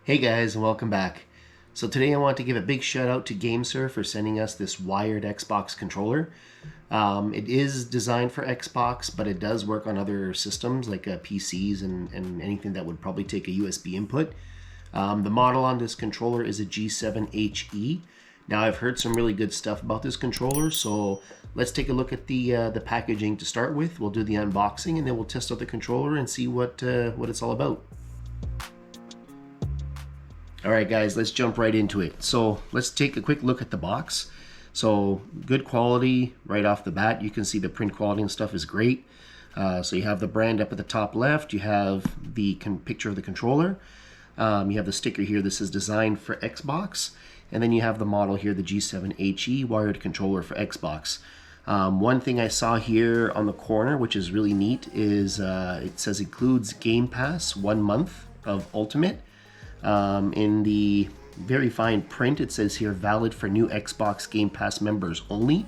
Hey guys, and welcome back. So today I want to give a big shout out to Gamesir for sending us this wired Xbox controller. It is designed for Xbox, but it does work on other systems like PCs and anything that would probably take a USB input. The model on this controller is a G7HE. Now I've heard some really good stuff about this controller, so let's take a look at the packaging to start with. We'll do the unboxing and then we'll test out the controller and see what it's all about. Alright guys, let's jump right into it. So let's take a quick look at the box. So good quality right off the bat. You can see the print quality and stuff is great. So you have the brand up at the top left. You have the picture of the controller. You have the sticker here. This is designed for Xbox. And then you have the model here, the G7HE wired controller for Xbox. One thing I saw here on the corner, which is really neat, is it says includes Game Pass 1 month of Ultimate. In the very fine print, it says here valid for new Xbox Game Pass members only.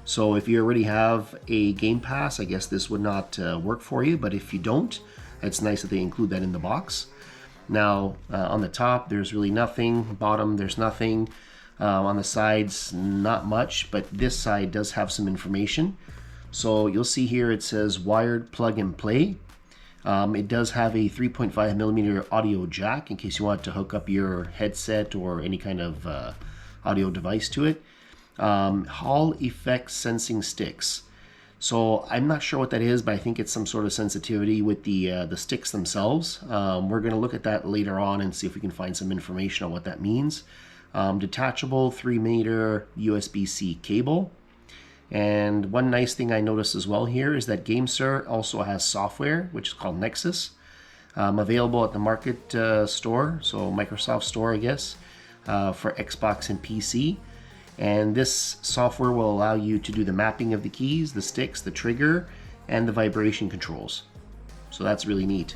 So if you already have a Game Pass, I guess this would not work for you. But if you don't, it's nice that they include that in the box. Now on the top, there's really nothing. Bottom, there's nothing. On the sides, not much. But this side does have some information. So you'll see here it says wired plug and play. It does have a 3.5mm audio jack in case you want to hook up your headset or any kind of audio device to it. Hall effect sensing sticks. So I'm not sure what that is, but I think it's some sort of sensitivity with the sticks themselves. We're going to look at that later on and see if we can find some information on what that means. Detachable 3-meter USB-C cable. And one nice thing I noticed as well here is that Gamesir also has software, which is called Nexus, available at the Market Store, so Microsoft Store, I guess, for Xbox and PC. And this software will allow you to do the mapping of the keys, the sticks, the trigger, and the vibration controls. So that's really neat.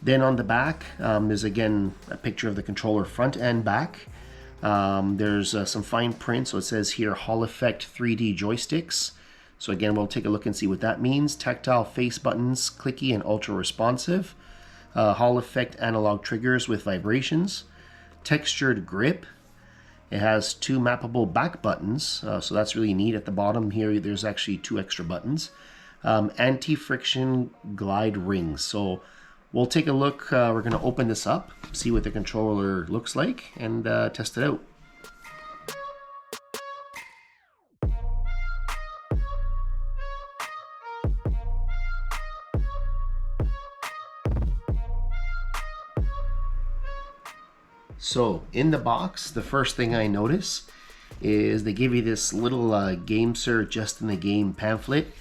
Then on the back, there's again a picture of the controller front and back. There's some fine print, so it says here Hall Effect 3D joysticks. So again, we'll take a look and see what that means. Tactile face buttons, clicky and ultra responsive. Hall Effect analog triggers with vibrations. Textured grip. It has 2 mappable back buttons, so that's really neat. At the bottom here, there's actually 2 extra buttons. Anti-friction glide rings. So we'll take a look. We're going to open this up, see what the controller looks like, and test it out. So in the box, the first thing I notice is they give you this little Gamesir Just in the Game pamphlet.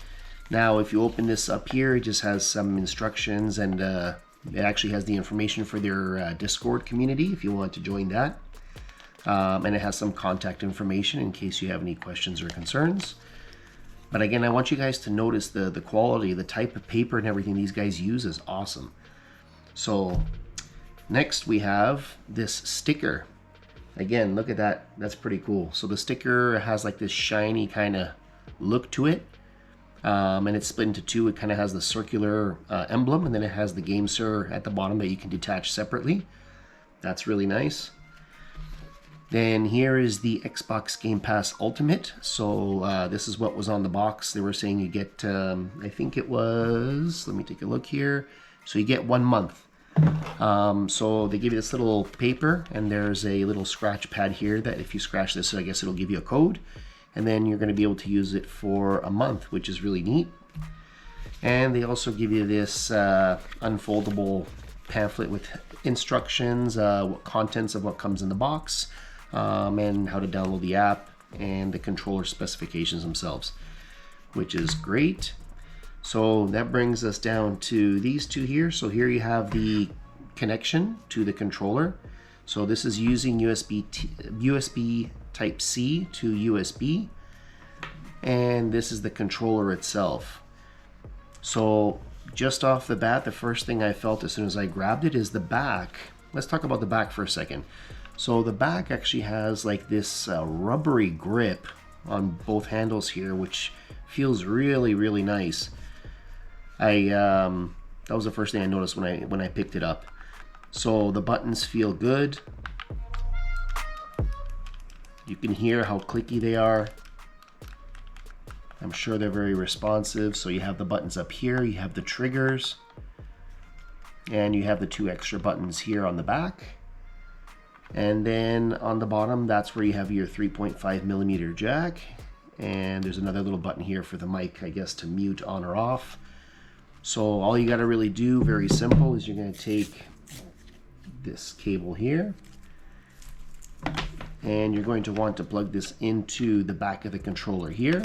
Now, if you open this up here, it just has some instructions, and it actually has the information for their Discord community if you want to join that. And it has some contact information in case you have any questions or concerns. But again, I want you guys to notice the quality, the type of paper and everything these guys use is awesome. So next we have this sticker. Again, look at that. That's pretty cool. So the sticker has like this shiny kind of look to it. And it's split into 2. It kind of has the circular emblem, and then it has the Gamesir at the bottom that you can detach separately. That's really nice. Then here is the Xbox Game Pass Ultimate. So this is what was on the box. They were saying you get, I think it was, let me take a look here. So you get 1 month. So they give you this little paper, and there's a little scratch pad here that if you scratch this, I guess it'll give you a code. And then you're going to be able to use it for a month, which is really neat. And they also give you this unfoldable pamphlet with instructions, contents of what comes in the box, and how to download the app, and the controller specifications themselves, which is great. So that brings us down to these 2 here. So here you have the connection to the controller. So this is using USB Type-C to USB, and this is the controller itself. So just off the bat, the first thing I felt as soon as I grabbed it is the back. Let's talk about the back for a second. So the back actually has like this rubbery grip on both handles here, which feels really, really nice. That was the first thing I noticed when I picked it up. So the buttons feel good. You can hear how clicky they are. I'm sure they're very responsive. So you have the buttons up here, you have the triggers, and you have the 2 extra buttons here on the back. And then on the bottom, that's where you have your 3.5mm jack. And there's another little button here for the mic, I guess, to mute on or off. So all you gotta really do, very simple, is you're gonna take this cable here, and you're going to want to plug this into the back of the controller here.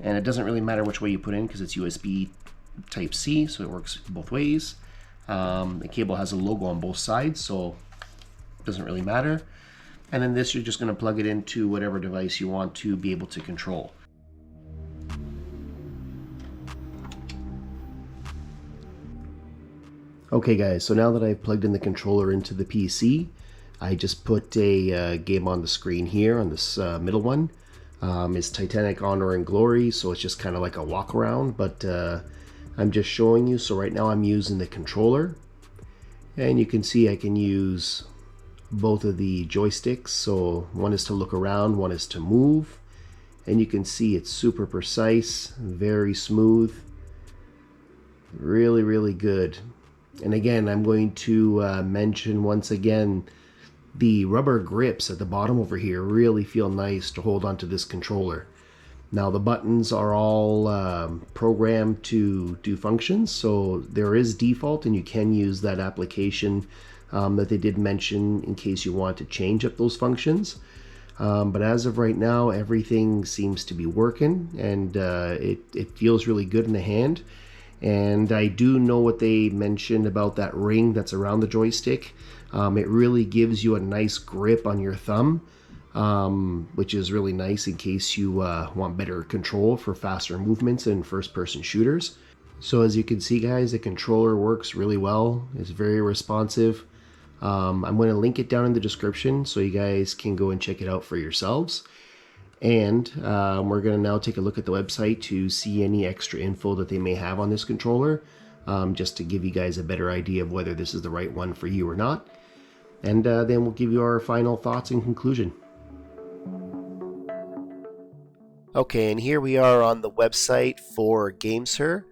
And it doesn't really matter which way you put in because it's USB type C, so it works both ways. The cable has a logo on both sides, so it doesn't really matter. And then this, you're just going to plug it into whatever device you want to be able to control. Okay guys, so now that I've plugged in the controller into the PC, I just put a game on the screen here on this middle one. It's Titanic Honor and Glory, so it's just kind of like a walk around, but I'm just showing you. So right now I'm using the controller, and you can see I can use both of the joysticks. So one is to look around, one is to move, and you can see it's super precise, very smooth, really good. And again, I'm going to mention once again, the rubber grips at the bottom over here really feel nice to hold onto this controller. Now the buttons are all programmed to do functions, so there is default, and you can use that application that they did mention in case you want to change up those functions. But as of right now, everything seems to be working, and it feels really good in the hand. And I do know what they mentioned about that ring that's around the joystick. It really gives you a nice grip on your thumb, which is really nice in case you want better control for faster movements in first-person shooters. So as you can see guys, the controller works really well. It's very responsive. I'm going to link it down in the description so you guys can go and check it out for yourselves. And we're going to now take a look at the website to see any extra info that they may have on this controller, just to give you guys a better idea of whether this is the right one for you or not. And then we'll give you our final thoughts and conclusion. Okay, and here we are on the website for Gamesir,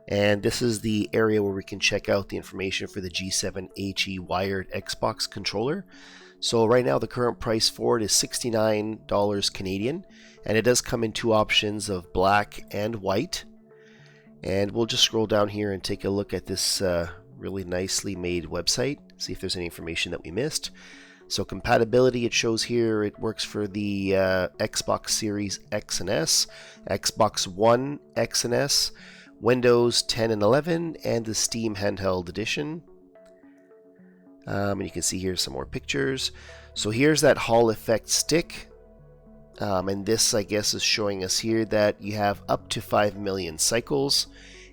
and this is the area where we can check out the information for the G7 HE wired Xbox controller. So right now the current price for it is $69 Canadian, and it does come in 2 options of black and white. And we'll just scroll down here and take a look at this really nicely made website, see if there's any information that we missed. So compatibility, it shows here it works for the Xbox Series X and S, Xbox One X and S, Windows 10 and 11, and the Steam Handheld Edition. And you can see here some more pictures. So here's that Hall effect stick. And this, I guess, is showing us here that you have up to 5 million cycles,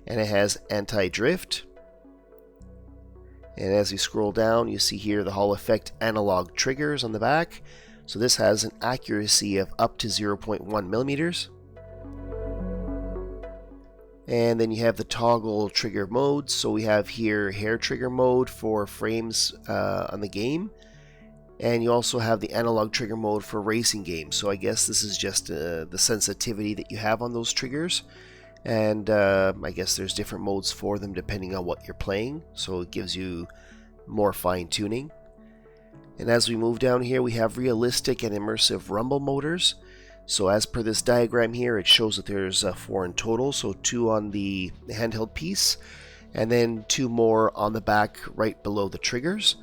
and it has anti-drift. And as you scroll down, you see here the Hall effect analog triggers on the back. So this has an accuracy of up to 0.1 millimeters. And then you have the toggle trigger modes. So we have here hair trigger mode for frames on the game. And you also have the analog trigger mode for racing games. So I guess this is just the sensitivity that you have on those triggers. And I guess there's different modes for them depending on what you're playing. So it gives you more fine tuning. And as we move down here, we have realistic and immersive rumble motors. So as per this diagram here, it shows that there's 4 in total, so 2 on the handheld piece, and then 2 more on the back right below the triggers.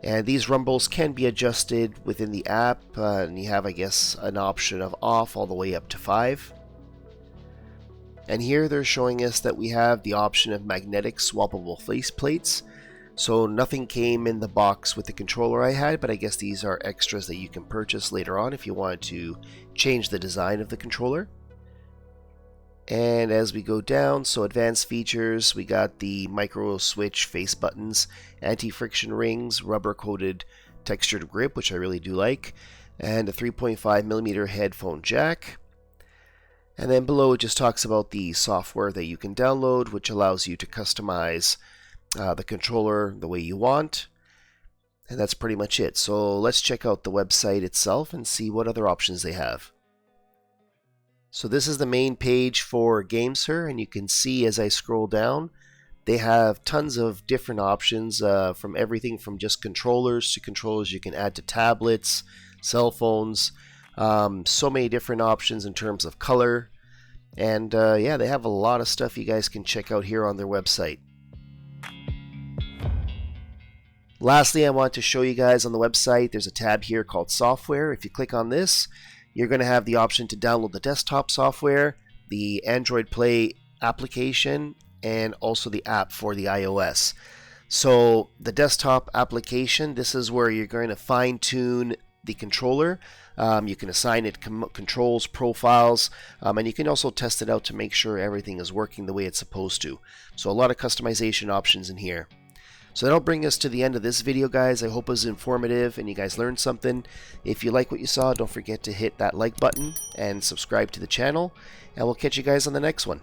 And these rumbles can be adjusted within the app, and you have, I guess, an option of off all the way up to 5. And here they're showing us that we have the option of magnetic swappable faceplates. So nothing came in the box with the controller I had, but I guess these are extras that you can purchase later on if you wanted to change the design of the controller. And as we go down, so advanced features, we got the micro switch face buttons, anti-friction rings, rubber coated textured grip, which I really do like, and a 3.5mm headphone jack. And then below it just talks about the software that you can download, which allows you to customize the controller the way you want. And that's pretty much it. So let's check out the website itself and see what other options they have. So this is the main page for Gamesir, and you can see as I scroll down, they have tons of different options, from everything from just controllers to controllers you can add to tablets, cell phones, so many different options in terms of color. And yeah, they have a lot of stuff you guys can check out here on their website. Lastly, I want to show you guys on the website, there's a tab here called Software. If you click on this, you're going to have the option to download the desktop software, the Android Play application, and also the app for the iOS. So the desktop application, this is where you're going to fine-tune the controller. You can assign it controls, profiles, and you can also test it out to make sure everything is working the way it's supposed to. So a lot of customization options in here. So that'll bring us to the end of this video, guys. I hope it was informative and you guys learned something. If you like what you saw, don't forget to hit that like button and subscribe to the channel, and we'll catch you guys on the next one.